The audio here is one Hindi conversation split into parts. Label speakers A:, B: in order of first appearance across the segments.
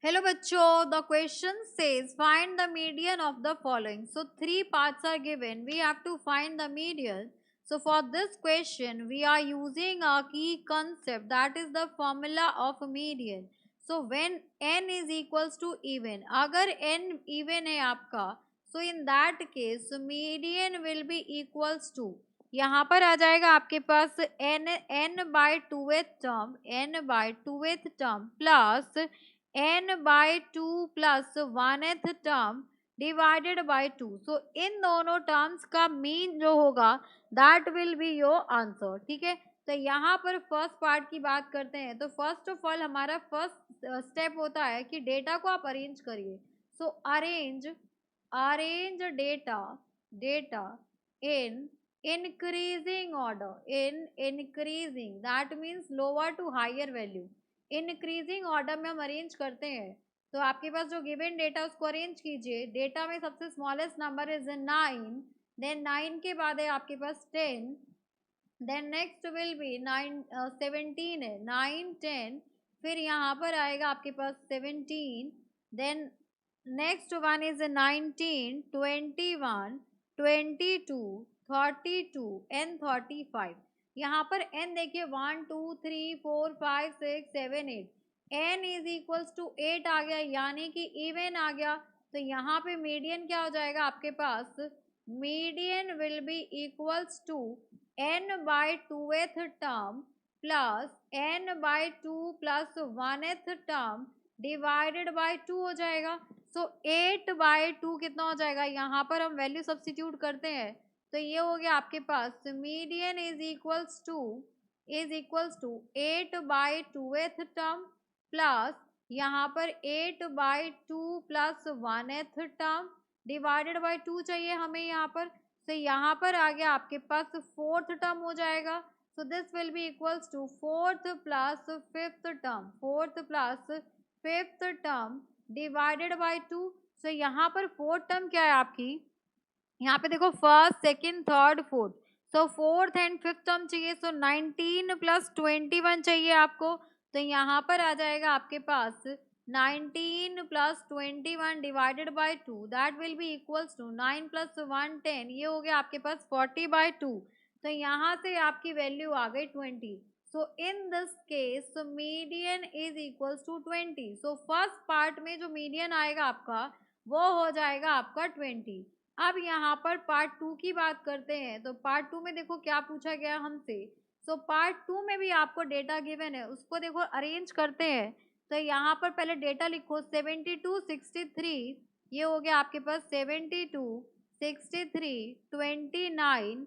A: Hello bachcho, the question says find the median of the following. So three parts are given. We have to find the median. So for this question, we are using a key concept, that is the formula of median. So when n is equals to even, agar n even hai aapka, so in that case median will be equals to, यहाँ पर आ जाएगा आपके पास n by 2th term plus n by 2 plus 1th term divided by 2. सो इन दोनों टर्म्स का मीन जो होगा that will be your answer. ठीक है, तो यहाँ पर फर्स्ट पार्ट की बात करते हैं. तो फर्स्ट ऑफ ऑल हमारा फर्स्ट स्टेप होता है कि डेटा को आप अरेंज करिए. सो arrange data in increasing order, in increasing, that means lower to higher value. Increasing order में हम अरेंज करते हैं. तो आपके पास जो गिवन डेटा उसको अरेंज कीजिए. डेटा में सबसे स्मॉलेस्ट नंबर इज 9, देन 9 के बाद है आपके पास 10, देन नेक्स्ट विल बी 17 है, 9 10, फिर यहाँ पर आएगा आपके पास 17, then next one is 19 21 22 32 and 35. यहाँ पर n देखिए 1 2 3 4 5 6 7 8, n इज इक्वल्स टू 8 आ गया, यानी कि इवन आ गया. तो यहाँ पे मीडियन क्या हो जाएगा आपके पास, median will be equals to n by 2th term plus n by 2 plus 1th term divided by 2 हो जाएगा. सो 8 बाय 2 कितना हो जाएगा, यहाँ पर हम वैल्यू सब्स्टिट्यूट करते हैं. तो ये हो गया आपके पास median is equals to 8 by 2th term plus यहाँ पर 8 by 2 plus 1th term divided by 2 चाहिए हमें यहाँ पर. तो यहाँ पर आ गया आपके पास फोर्थ टर्म हो जाएगा. So this will be equals to fourth plus fifth term divided by 2. सो यहाँ पर फोर्थ टर्म क्या है आपकी, यहाँ पे देखो first second third fourth, so fourth and fifth term चाहिए. सो 19 प्लस 21 चाहिए आपको. तो यहाँ पर आ जाएगा आपके पास 19 plus 21 divided by 2, that will be equals to 9 plus 1 10, ये हो गया आपके पास 40 बाय 2. तो यहाँ से आपकी वैल्यू आ गई 20. So in this case median is equals to 20. So first part में जो मीडियन आएगा आपका वो हो जाएगा आपका 20. अब यहाँ पर पार्ट 2 की बात करते हैं. तो पार्ट 2 में देखो क्या पूछा गया हमसे. सो पार्ट 2 में भी आपको डेटा गिवन है, उसको देखो अरेंज करते हैं. तो यहाँ पर पहले डेटा लिखो 72 63, ये हो गया आपके पास 72 63 29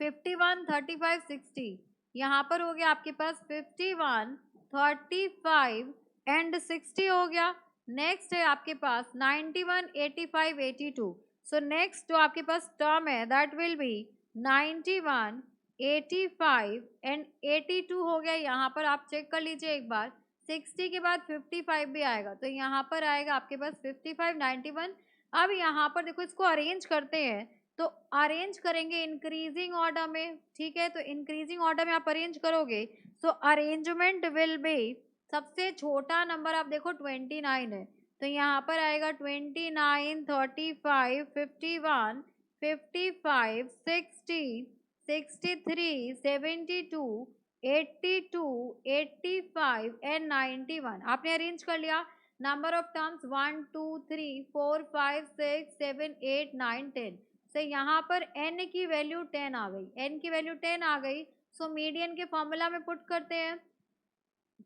A: 51 35 60, यहाँ पर हो गया आपके पास 51 35 एंड 60 हो गया. नेक्स्ट है आपके पास 91 85 82. सो नेक्स्ट जो आपके पास टर्म है दैट विल बी 91 85 एंड 82 हो गया. यहाँ पर आप चेक कर लीजिए एक बार, 60 के बाद 55 भी आएगा. तो यहाँ पर आएगा आपके पास 55 91. अब यहाँ पर देखो इसको अरेंज करते हैं. तो अरेंज करेंगे इंक्रीजिंग ऑर्डर में. ठीक है, तो इंक्रीजिंग ऑर्डर में आप अरेंज करोगे. सो अरेंजमेंट विल बी, सबसे छोटा नंबर आप देखो 29 है, तो यहाँ पर आएगा 29 35 51 55 60 63 72 82 85 एंड 91. आपने अरेंज कर लिया. Number of terms 1 2 3 4 5 6 7 8 9 10. तो यहाँ पर n की वैल्यू 10 आ गई, n की वैल्यू 10 आ गई. सो मीडियन के फॉर्मूला में पुट करते हैं.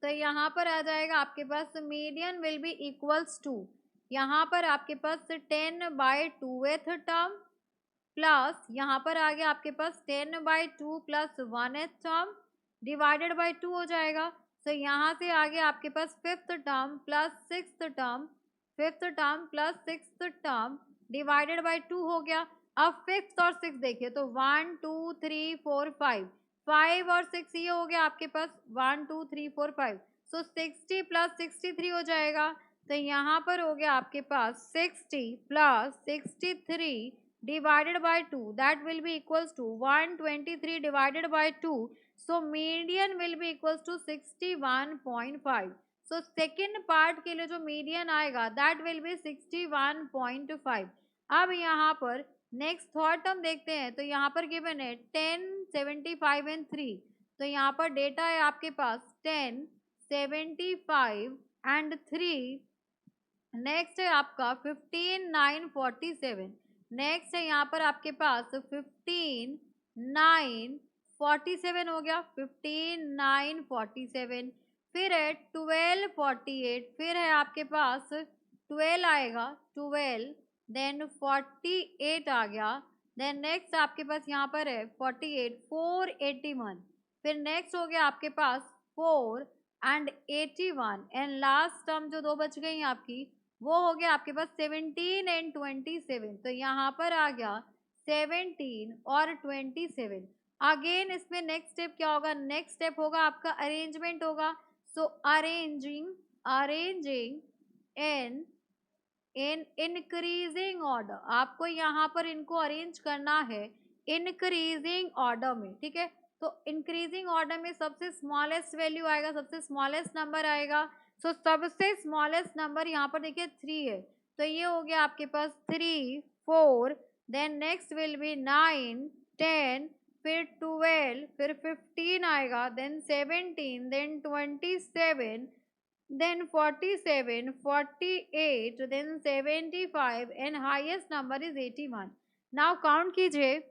A: तो यहाँ पर आ जाएगा आपके पास median will be equals to, यहाँ पर आपके पास 10 बाय 2th टर्म प्लस यहाँ पर आ गया आपके पास 10 by 2 plus 1th term divided by 2 हो जाएगा. तो यहाँ से आ गया आपके पास fifth term plus sixth term divided by 2 हो गया. अब फिफ्थ और सिक्स देखिए, तो 1 2 3 4 5 और 6, ये हो गया आपके पास 1 2 3 4 5. सो 60 प्लस 63 हो जाएगा. तो यहाँ पर हो गया आपके पास 60 plus 63 divided by 2, that will be equals to 123 divided by 2. So median will be equals to 61.5. So second part के लिए जो मीडियन आएगा दैट विल बी 61.5। अब यहाँ पर नेक्स्ट थर्ड टर्म देखते हैं, तो यहाँ पर गिवन है 10, 75 एंड 3। तो यहाँ पर डेटा है आपके पास 10, 75 एंड 3। नेक्स्ट है आपका 15, 9, 47। नेक्स्ट है यहाँ पर आपके पास 15, 9, 47 हो गया, 15, 9, 47। फिर है 12, 48। फिर है आपके पास 12 आएगा, 12, देन 48 आ गया। देन नेक्स्ट आपके पास यहाँ पर है 48, 481। फिर नेक्स्ट हो गया आपके पास 4 एंड 81 एंड लास्ट टर्म जो दो बच गई आपकी वो हो गया आपके पास 17 एंड 27। तो यहाँ पर आ गया 17 और 27। अगेन इसमें नेक्स्ट स्टेप क्या होगा, नेक्स्ट स्टेप होगा आपका अरेंजमेंट होगा। सो अरेंजिंग इन इंक्रीजिंग ऑर्डर, आपको यहाँ पर इनको अरेंज करना है इंक्रीजिंग ऑर्डर में, ठीक है। तो इंक्रीजिंग ऑर्डर में सबसे स्मॉलेस्ट वैल्यू आएगा, सबसे स्मॉलेस्ट नंबर आएगा। सो सबसे स्मॉलेस्ट नंबर यहाँ पर देखिए 3 है, तो ये हो गया आपके पास 3, 4। देन नेक्स्ट विल बी 9, 10, फिर 12, फिर 15 आएगा, then 17, then 27, then 47, 48, then 75 and highest number is 81। now count कीजिए।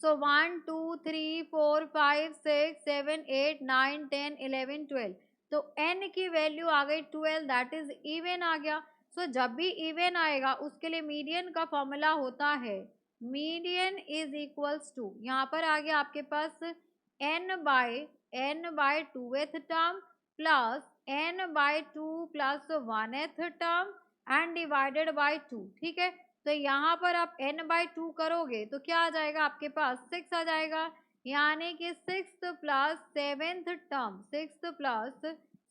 A: so 1, 2, 3, 4, 5, 6, 7, 8, 9, 10, 11, 12। तो n की वैल्यू आ गई 12, दैट इज इवन आ गया। सो जब भी इवन आएगा उसके लिए मीडियन का फॉर्मूला होता है मीडियन इज इक्वल्स टू, यहाँ पर आ गया आपके पास n/2th term plus n/2 plus 1th term and divided by 2, ठीक है। तो यहाँ पर आप n/2 करोगे तो क्या आ जाएगा आपके पास 6 आ जाएगा, यानी कि 6th plus 7th term, 6th plus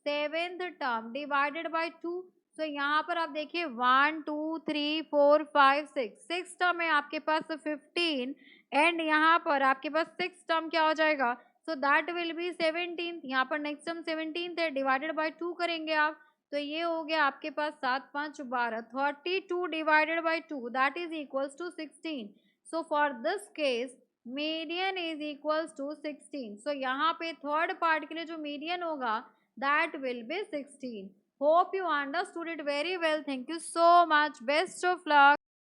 A: 7th term divided by 2। तो यहाँ पर आप देखिए 1, 2, 3, 4, 5, 6 टर्म है आपके पास 15 एंड यहाँ पर आपके पास 6 टर्म क्या हो जाएगा, सो दैट विल बी 17। यहाँ पर नेक्स्ट टर्म 17 है, डिवाइडेड बाय 2 करेंगे आप, तो ये हो गया आपके पास 7, 5, 12, 32 divided by 2 that is equals to 16। So for this case median is equals to 16। So यहाँ पे थर्ड पार्ट के लिए जो मीडियन होगा that will be 16। Hope you understood it very well. Thank you so much, best of luck.